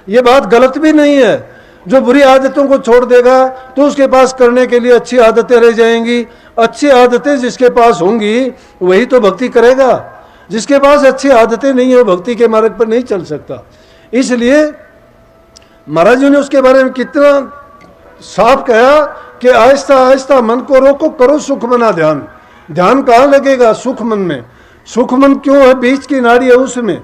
ये बात गलत भी नहीं है। जो बुरी आदतों को छोड़ देगा तो उसके पास करने के लिए अच्छी आदतें रह जाएंगी। अच्छी आदतें जिसके पास होंगी वही तो भक्ति करेगा। जिसके पास अच्छी आदतें नहीं है भक्ति के मार्ग पर नहीं चल सकता। इसलिए महाराज जी ने उसके बारे में कितना साफ कहा कि आहिस्ता आहिस्ता मन को रोको, करो सुख मना ध्यान। ध्यान कहाँ लगेगा? सुख मन में। सुख मन क्यों है? बीच की नाड़ी है उसमें।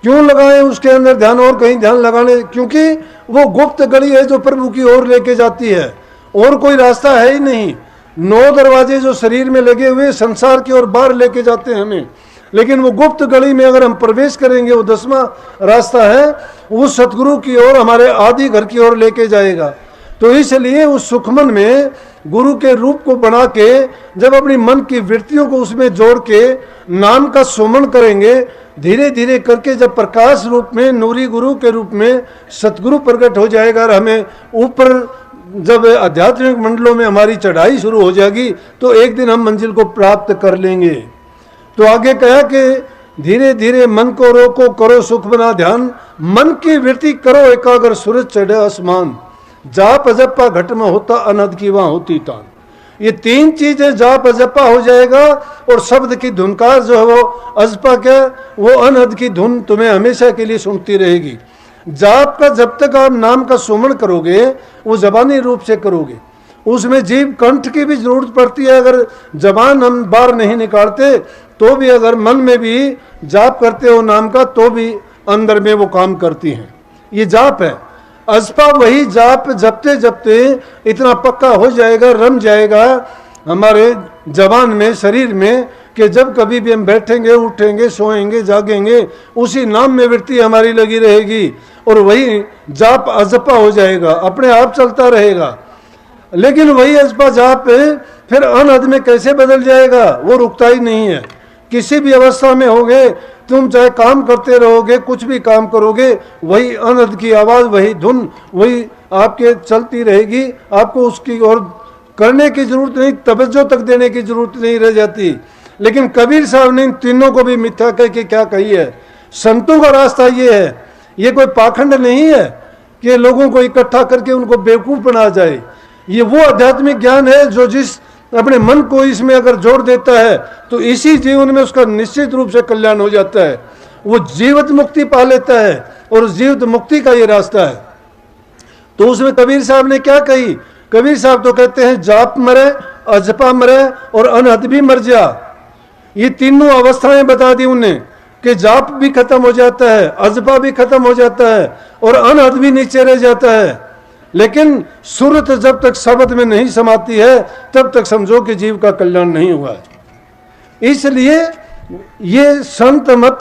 क्यों लगाएं उसके अंदर ध्यान और कहीं ध्यान लगाने? क्योंकि वो गुप्त गली है जो प्रभु की ओर लेके जाती है, और कोई रास्ता है ही नहीं। 9 दरवाजे जो शरीर में लगे हुए संसार की ओर बाहर लेके जाते हैं हमें, लेकिन वो गुप्त गली में अगर हम प्रवेश करेंगे, वो 10वां रास्ता है, वो सतगुरु की ओर, हमारे आदि घर की ओर लेके जाएगा। तो इसलिए उस सुखमन में गुरु के रूप को बना के जब अपनी मन की वृत्तियों को उसमें जोड़ के नाम का सुमन करेंगे, धीरे धीरे करके जब प्रकाश रूप में, नूरी गुरु के रूप में सतगुरु प्रकट हो जाएगा और हमें ऊपर जब आध्यात्मिक मंडलों में हमारी चढ़ाई शुरू हो जाएगी तो एक दिन हम मंजिल को प्राप्त कर लेंगे। तो आगे कहा कि धीरे धीरे मन को रोको, करो सुख बना ध्यान। मन की वृत्ति करो एकाग्र, सूरज चढ़े आसमान। जाप अजपा घट में होता, अनहद की वहां होती तान। ये 3 चीजें जाप अजपा हो जाएगा, और शब्द की धुनकार जो है वो अजपा क्या, वो अनहद की धुन तुम्हें हमेशा के लिए सुनती रहेगी। जाप का जब तक आप नाम का सुमन करोगे वो जबानी रूप से करोगे, उसमें जीव कंठ की भी जरूरत पड़ती है। अगर जबान हम बाहर नहीं निकालते तो भी, अगर मन में भी जाप करते हो नाम का, तो भी अंदर में वो काम करती हैं। ये जाप है। अजपा वही जाप जपते जपते इतना पक्का हो जाएगा, रम जाएगा हमारे जबान में, शरीर में, कि जब कभी भी हम बैठेंगे, उठेंगे, सोएंगे, जागेंगे, उसी नाम में वृत्ति हमारी लगी रहेगी, और वही जाप अजपा हो जाएगा, अपने आप चलता रहेगा। लेकिन वही अजपा जाप फिर अनहद में कैसे बदल जाएगा? वो रुकता ही नहीं है। किसी भी अवस्था में होगे तुम, चाहे काम करते रहोगे, कुछ भी काम करोगे, वही अनहद की आवाज़, वही धुन, वही आपके चलती रहेगी। आपको उसकी और करने की जरूरत नहीं, तवज्जो तक देने की जरूरत नहीं रह जाती। लेकिन कबीर साहब ने इन तीनों को भी मिथ्या कह के क्या कही है? संतों का रास्ता ये है, ये कोई पाखंड नहीं है कि लोगों को इकट्ठा करके उनको बेवकूफ़ बना जाए। ये वो आध्यात्मिक ज्ञान है जो जिस अपने मन को इसमें अगर जोड़ देता है तो इसी जीवन में उसका निश्चित रूप से कल्याण हो जाता है। वो जीवित मुक्ति पा लेता है, और उस जीवित मुक्ति का ये रास्ता है। तो उसमें कबीर साहब ने क्या कही? कबीर साहब तो कहते हैं जाप मरे, अजपा मरे और अनहद भी मर जा। ये तीनों अवस्थाएं बता दी उन्हें कि जाप भी खत्म हो जाता है, अजपा भी खत्म हो जाता है, और अनहद भी नीचे रह जाता है। लेकिन सूरत जब तक शब्द में नहीं समाती है तब तक समझो कि जीव का कल्याण नहीं हुआ है। इसलिए ये संत मत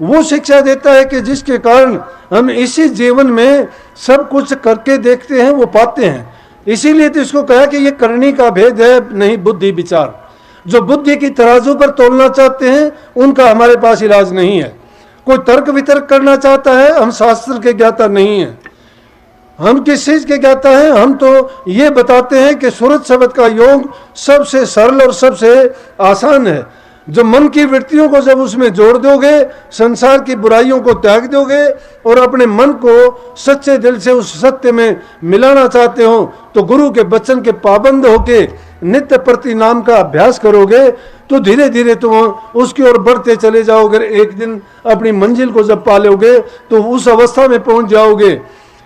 वो शिक्षा देता है कि जिसके कारण हम इसी जीवन में सब कुछ करके देखते हैं, वो पाते हैं। इसीलिए तो इसको कहा कि ये करनी का भेद है, नहीं बुद्धि विचार। जो बुद्धि की तराजू पर तोलना चाहते हैं उनका हमारे पास इलाज नहीं है। कोई तर्क वितर्क करना चाहता है, हम शास्त्र के ज्ञाता नहीं है। हम किस चीज के ज्ञाता हैं? हम तो ये बताते हैं कि सूरत शब्द का योग सबसे सरल और सबसे आसान है। जो मन की वृत्तियों को जब उसमें जोड़ दोगे, संसार की बुराइयों को त्याग दोगे और अपने मन को सच्चे दिल से उस सत्य में मिलाना चाहते हो, तो गुरु के वचन के पाबंद होके नित्य प्रति नाम का अभ्यास करोगे तो धीरे धीरे तुम उसकी ओर बढ़ते चले जाओगे। एक दिन अपनी मंजिल को जब पालोगे तो उस अवस्था में पहुंच जाओगे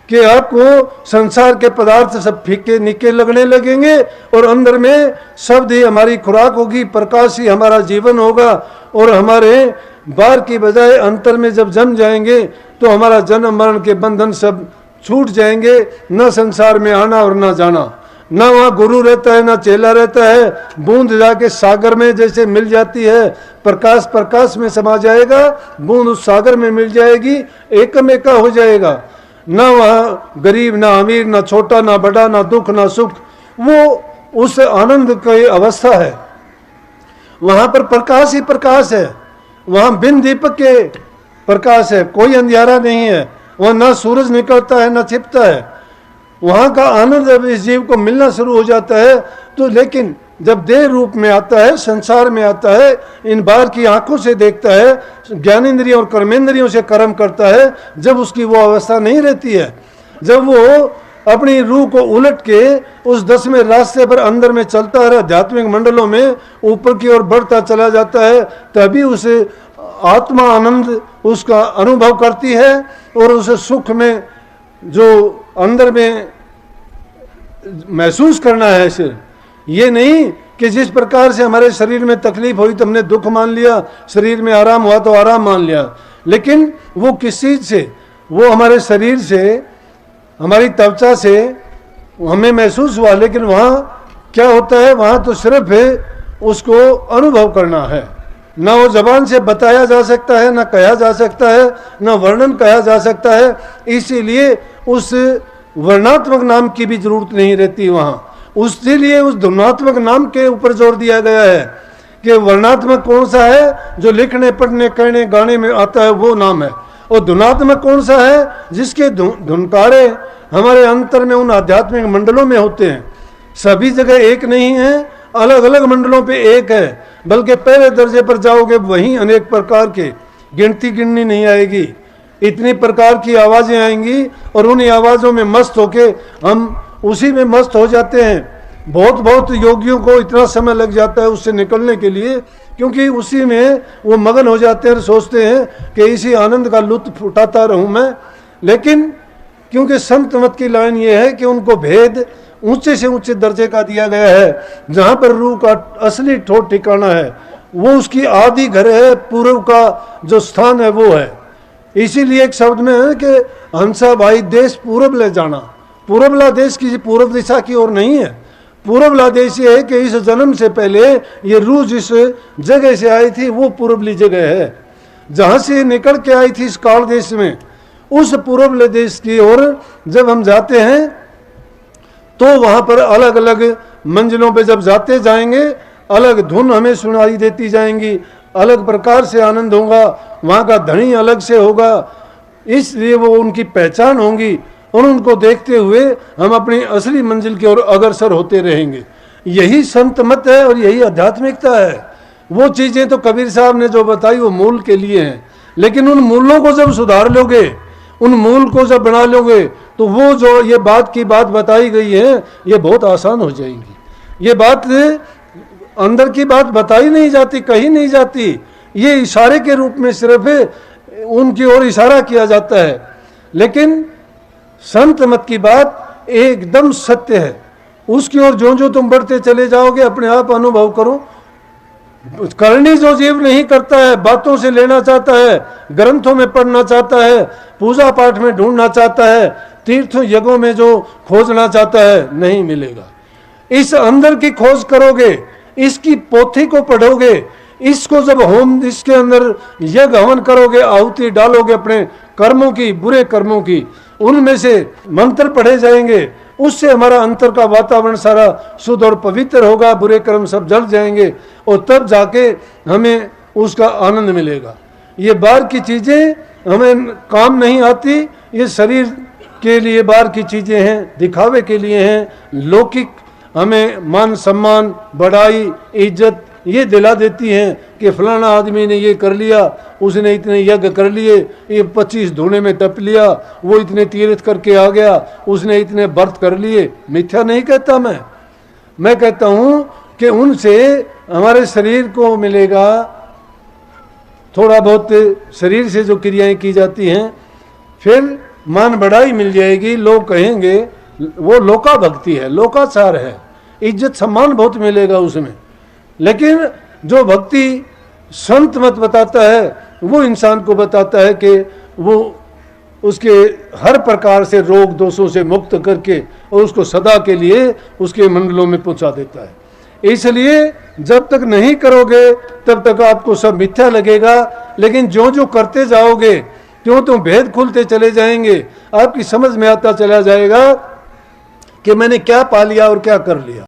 कि आपको संसार के पदार्थ सब फीके निके लगने लगेंगे, और अंदर में शब्द ही हमारी खुराक होगी, प्रकाश ही हमारा जीवन होगा, और हमारे बाहर की बजाय अंतर में जब जम जाएंगे तो हमारा जन्म मरण के बंधन सब छूट जाएंगे। न संसार में आना और न जाना, न वहाँ गुरु रहता है न चेला रहता है। बूंद जाके सागर में जैसे मिल जाती है, प्रकाश प्रकाश में समा जाएगा, बूंद उस सागर में मिल जाएगी, एकम एका हो जाएगा। न वहाँ गरीब न अमीर, न छोटा न बड़ा, न दुख न सुख, वो उस आनंद की अवस्था है। वहाँ पर प्रकाश ही प्रकाश है, वहाँ बिन दीपक के प्रकाश है, कोई अंधियारा नहीं है। वहाँ न सूरज निकलता है न छिपता है। वहाँ का आनंद जब इस जीव को मिलना शुरू हो जाता है तो, लेकिन जब देह रूप में आता है, संसार में आता है, इन बाहर की आंखों से देखता है, ज्ञानेंद्रियों और कर्मेंद्रियों से कर्म करता है, जब उसकी वो अवस्था नहीं रहती है, जब वो अपनी रूह को उलट के उस 10वें रास्ते पर अंदर में चलता है, आध्यात्मिक मंडलों में ऊपर की ओर बढ़ता चला जाता है, तभी उसे आत्मा आनंद उसका अनुभव करती है और उसे सुख में जो अंदर में महसूस करना है। सिर्फ ये नहीं कि जिस प्रकार से हमारे शरीर में तकलीफ हुई तो हमने दुख मान लिया, शरीर में आराम हुआ तो आराम मान लिया, लेकिन वो किस चीज़ से, वो हमारे शरीर से, हमारी त्वचा से हमें महसूस हुआ, लेकिन वहाँ क्या होता है, वहाँ तो सिर्फ उसको अनुभव करना है, ना वो जबान से बताया जा सकता है, ना कहा जा सकता है, ना वर्णन कहा जा सकता है। इसीलिए उस वर्णात्मक नाम की भी जरूरत नहीं रहती वहाँ, उसके लिए उस ध्वन्यात्मक नाम के ऊपर जोर दिया गया है कि वर्णात्मक कौन सा है, जो लिखने पढ़ने कहने गाने में आता है वो नाम है, और ध्वन्यात्मक कौन सा है, जिसके धुनकारे हमारे अंतर में उन आध्यात्मिक मंडलों में होते हैं। सभी जगह एक नहीं है, अलग अलग मंडलों पे एक है, बल्कि पहले दर्जे पर जाओगे वहीं अनेक प्रकार के, गिनती गिननी नहीं आएगी, इतनी प्रकार की आवाज़ें आएंगी और उन्हीं आवाज़ों में मस्त होके हम उसी में मस्त हो जाते हैं। बहुत बहुत योगियों को इतना समय लग जाता है उससे निकलने के लिए, क्योंकि उसी में वो मगन हो जाते हैं और सोचते हैं कि इसी आनंद का लुत्फ उठाता रहूं मैं। लेकिन क्योंकि संत मत की लाइन ये है कि उनको भेद ऊंचे से ऊंचे दर्जे का दिया गया है, जहाँ पर रूह का असली ठोठ ठिकाना है, वो उसकी आदि घर है, पूर्व का जो स्थान है वो है। इसीलिए एक शब्द में है कि हंसा भाई देश पूरब ले जाना। पूरबला देश किसी पूर्व दिशा की ओर नहीं है, पूरबला देश ये है कि इस जन्म से पहले ये रूह जिस जगह से आई थी वो पूर्वली जगह है, जहाँ से निकल के आई थी इस काल देश में, उस पूर्वले देश की ओर जब हम जाते हैं तो वहाँ पर अलग अलग मंजिलों पे जब जाते जाएंगे, अलग धुन हमें सुनाई देती जाएंगी, अलग प्रकार से आनंद होगा, वहाँ का धनी अलग से होगा, इसलिए वो उनकी पहचान होगी और उनको देखते हुए हम अपनी असली मंजिल की ओर अग्रसर होते रहेंगे। यही संत मत है और यही आध्यात्मिकता है। वो चीज़ें तो कबीर साहब ने जो बताई वो मूल के लिए हैं, लेकिन उन मूलों को जब सुधार लोगे, उन मूल को जब बना लोगे, तो वो जो ये बात की बात बताई गई है ये बहुत आसान हो जाएंगी। ये बात अंदर की बात बताई नहीं जाती, कही नहीं जाती, ये इशारे के रूप में सिर्फ उनकी ओर इशारा किया जाता है। लेकिन संत मत की बात एकदम सत्य है, उसकी ओर जो जो तुम बढ़ते चले जाओगे अपने आप अनुभव करो। करनी जो जीव नहीं करता है, बातों से लेना चाहता है, ग्रंथों में पढ़ना चाहता है, पूजा पाठ में ढूंढना चाहता है, तीर्थ यज्ञों में जो खोजना चाहता है, नहीं मिलेगा। इस अंदर की खोज करोगे, इसकी पोथी को पढ़ोगे, इसको जब होम इसके अंदर यज्ञ हवन करोगे, आहुति डालोगे अपने कर्मों की, बुरे कर्मों की, उनमें से मंत्र पढ़े जाएंगे, उससे हमारा अंतर का वातावरण सारा शुद्ध और पवित्र होगा, बुरे कर्म सब जल जाएंगे और तब जाके हमें उसका आनंद मिलेगा। ये बाहर की चीज़ें हमें काम नहीं आती, ये शरीर के लिए बाहर की चीज़ें हैं, दिखावे के लिए हैं, लौकिक हमें मान सम्मान बढ़ाई इज्जत ये दिला देती हैं कि फलाना आदमी ने ये कर लिया, उसने इतने यज्ञ कर लिए, ये 25 धूने में तप लिया, वो इतने तीर्थ करके आ गया, उसने इतने व्रत कर लिए। मिथ्या नहीं कहता मैं कहता हूँ कि उनसे हमारे शरीर को मिलेगा, थोड़ा बहुत शरीर से जो क्रियाएं की जाती हैं, फिर मान बढ़ाई मिल जाएगी, लोग कहेंगे वो लोका भक्ति है, लोकाचार है, इज्जत सम्मान बहुत मिलेगा उसमें। लेकिन जो भक्ति संत मत बताता है वो इंसान को बताता है कि वो उसके हर प्रकार से रोग दोषों से मुक्त करके और उसको सदा के लिए उसके मंडलों में पहुंचा देता है। इसलिए जब तक नहीं करोगे तब तक आपको सब मिथ्या लगेगा, लेकिन जो जो करते जाओगे त्यों त्यों भेद खुलते चले जाएंगे, आपकी समझ में आता चला जाएगा कि मैंने क्या पा लिया और क्या कर लिया।